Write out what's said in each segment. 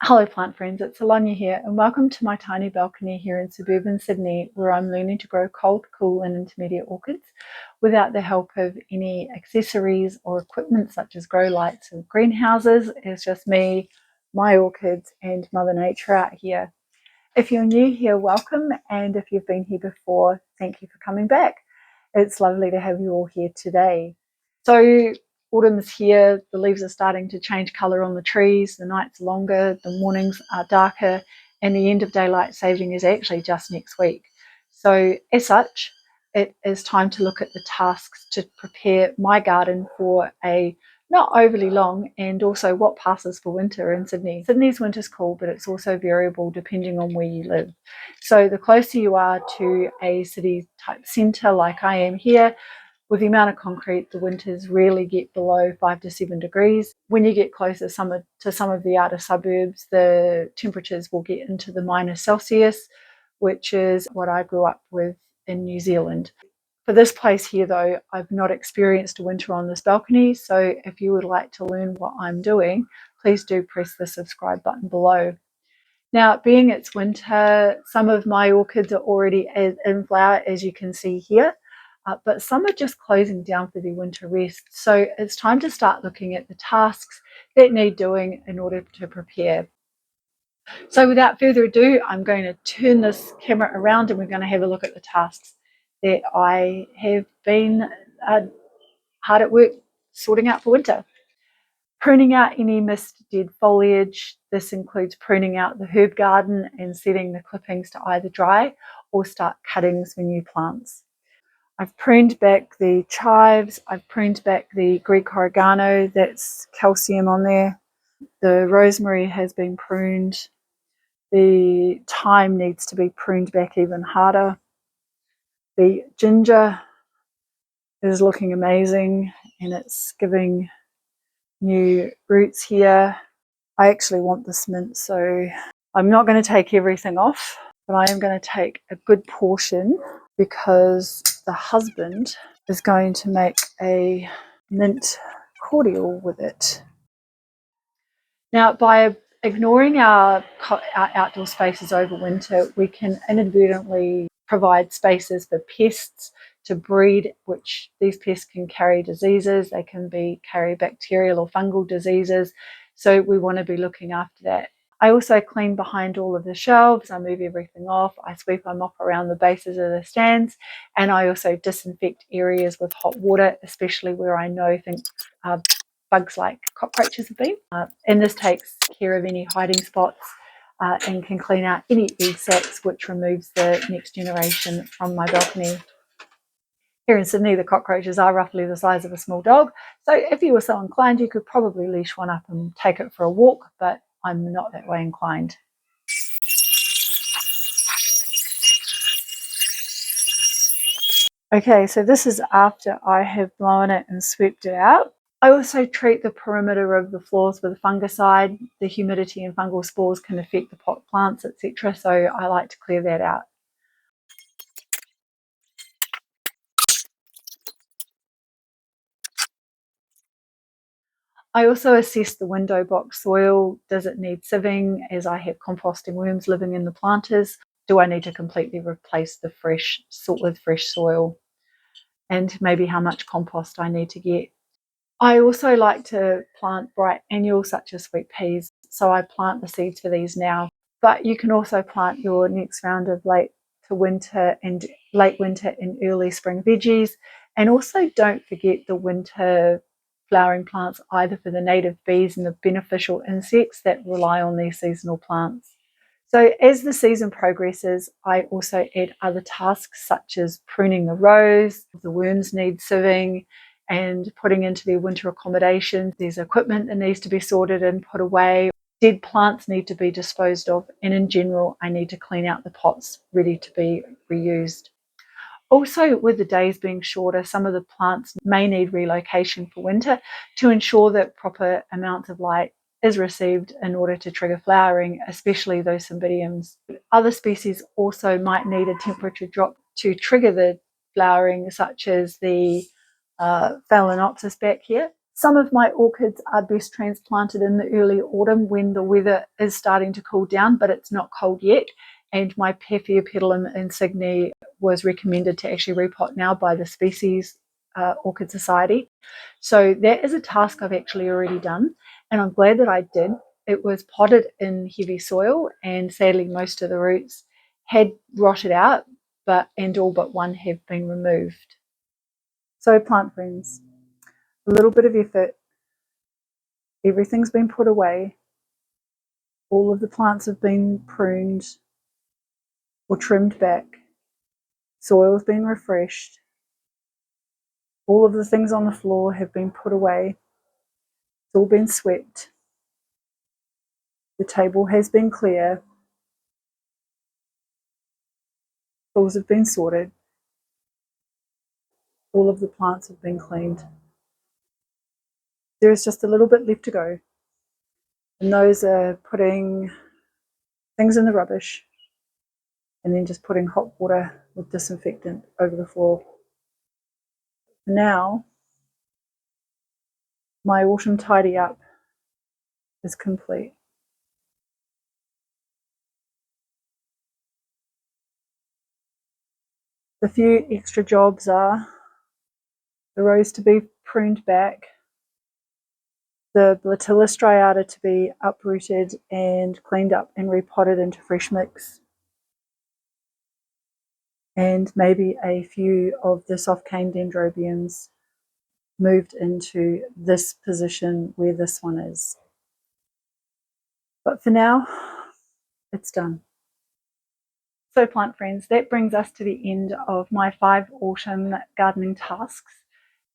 Hello plant friends, it's Alanya here and welcome to my tiny balcony here in suburban Sydney, where I'm learning to grow cold, cool and intermediate orchids without the help of any accessories or equipment such as grow lights or greenhouses. It's just me, my orchids and Mother Nature out here. If you're new here, welcome, and if you've been here before, thank you for coming back. It's lovely to have you all here today. So autumn's here, the leaves are starting to change colour on the trees, the nights are longer, the mornings are darker, and the end of daylight saving is actually just next week. So as such, it is time to look at the tasks to prepare my garden for a not overly long, and also what passes for winter in Sydney. Sydney's winter's cool, but it's also variable depending on where you live. So the closer you are to a city type centre like I am here, with the amount of concrete, the winters rarely get below 5 to 7 degrees. When you get closer to some of the outer suburbs, the temperatures will get into the -Celsius, which is what I grew up with in New Zealand. For this place here though, I've not experienced a winter on this balcony, so if you would like to learn what I'm doing, please do press the subscribe button below. Now, being it's winter, some of my orchids are already in flower, as you can see here, but some are just closing down for their winter rest. So it's time to start looking at the tasks that need doing in order to prepare. So without further ado, I'm going to turn this camera around and we're going to have a look at the tasks that I have been hard at work sorting out for winter. Pruning out any missed dead foliage. This includes pruning out the herb garden and setting the clippings to either dry or start cuttings for new plants. I've pruned back the chives, I've pruned back the Greek oregano, that's calcium on there. The rosemary has been pruned. The thyme needs to be pruned back even harder. The ginger is looking amazing and it's giving new roots here. I actually want this mint, so I'm not going to take everything off, but I am going to take a good portion because the husband is going to make a mint cordial with it. Now, by ignoring our outdoor spaces over winter, we can inadvertently provide spaces for pests to breed, which these pests can carry diseases. They can carry bacterial or fungal diseases. So we want to be looking after that. I also clean behind all of the shelves. I move everything off. I sweep and mop around the bases of the stands. And I also disinfect areas with hot water, especially where I know things bugs like cockroaches have been. And this takes care of any hiding spots and can clean out any egg sacs, which removes the next generation from my balcony. Here in Sydney, the cockroaches are roughly the size of a small dog. So if you were so inclined, you could probably leash one up and take it for a walk, but I'm not that way inclined. Okay, so this is after I have blown it and swept it out. I also treat the perimeter of the floors with a fungicide. The humidity and fungal spores can affect the pot plants, etc. So I like to clear that out. I also assess the window box soil. Does it need sieving, as I have composting worms living in the planters? Do I need to completely replace the fresh soil? And maybe how much compost I need to get. I also like to plant bright annuals such as sweet peas, so I plant the seeds for these now. But you can also plant your next round of late winter and early spring veggies. And also don't forget the winter flowering plants, either for the native bees and the beneficial insects that rely on these seasonal plants. So as the season progresses, I also add other tasks such as pruning the rows. The worms need sieving and putting into their winter accommodation. There's equipment that needs to be sorted and put away. Dead plants need to be disposed of, and in general, I need to clean out the pots ready to be reused. Also, with the days being shorter, some of the plants may need relocation for winter to ensure that proper amounts of light is received in order to trigger flowering, especially those cymbidiums. Other species also might need a temperature drop to trigger the flowering, such as the Phalaenopsis back here. Some of my orchids are best transplanted in the early autumn when the weather is starting to cool down, but it's not cold yet. And my Paphiopedilum insigne was recommended to actually repot now by the Species Orchid Society. So that is a task I've actually already done, and I'm glad that I did. It was potted in heavy soil, and sadly most of the roots had rotted out, and all but one have been removed. So plant friends, a little bit of effort, everything's been put away, all of the plants have been pruned or trimmed back, soil has been refreshed, all of the things on the floor have been put away, it's all been swept, the table has been clear, tools have been sorted, all of the plants have been cleaned. There is just a little bit left to go, and those are putting things in the rubbish and then just putting hot water with disinfectant over the floor. Now, my autumn tidy up is complete. The few extra jobs are the rose to be pruned back, the Blatilla striata to be uprooted and cleaned up and repotted into fresh mix, and maybe a few of the soft cane dendrobiums moved into this position where this one is. But for now, it's done. So plant friends, that brings us to the end of my 5 autumn gardening tasks.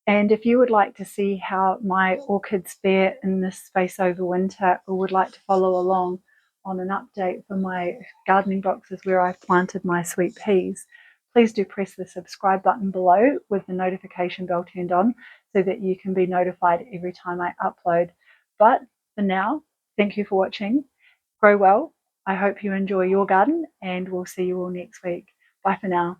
And if you would like to see how my orchids fare in this space over winter, or would like to follow along on an update for my gardening boxes where I've planted my sweet peas, please do press the subscribe button below with the notification bell turned on so that you can be notified every time I upload. But for now, thank you for watching. Grow well. I hope you enjoy your garden, and we'll see you all next week. Bye for now.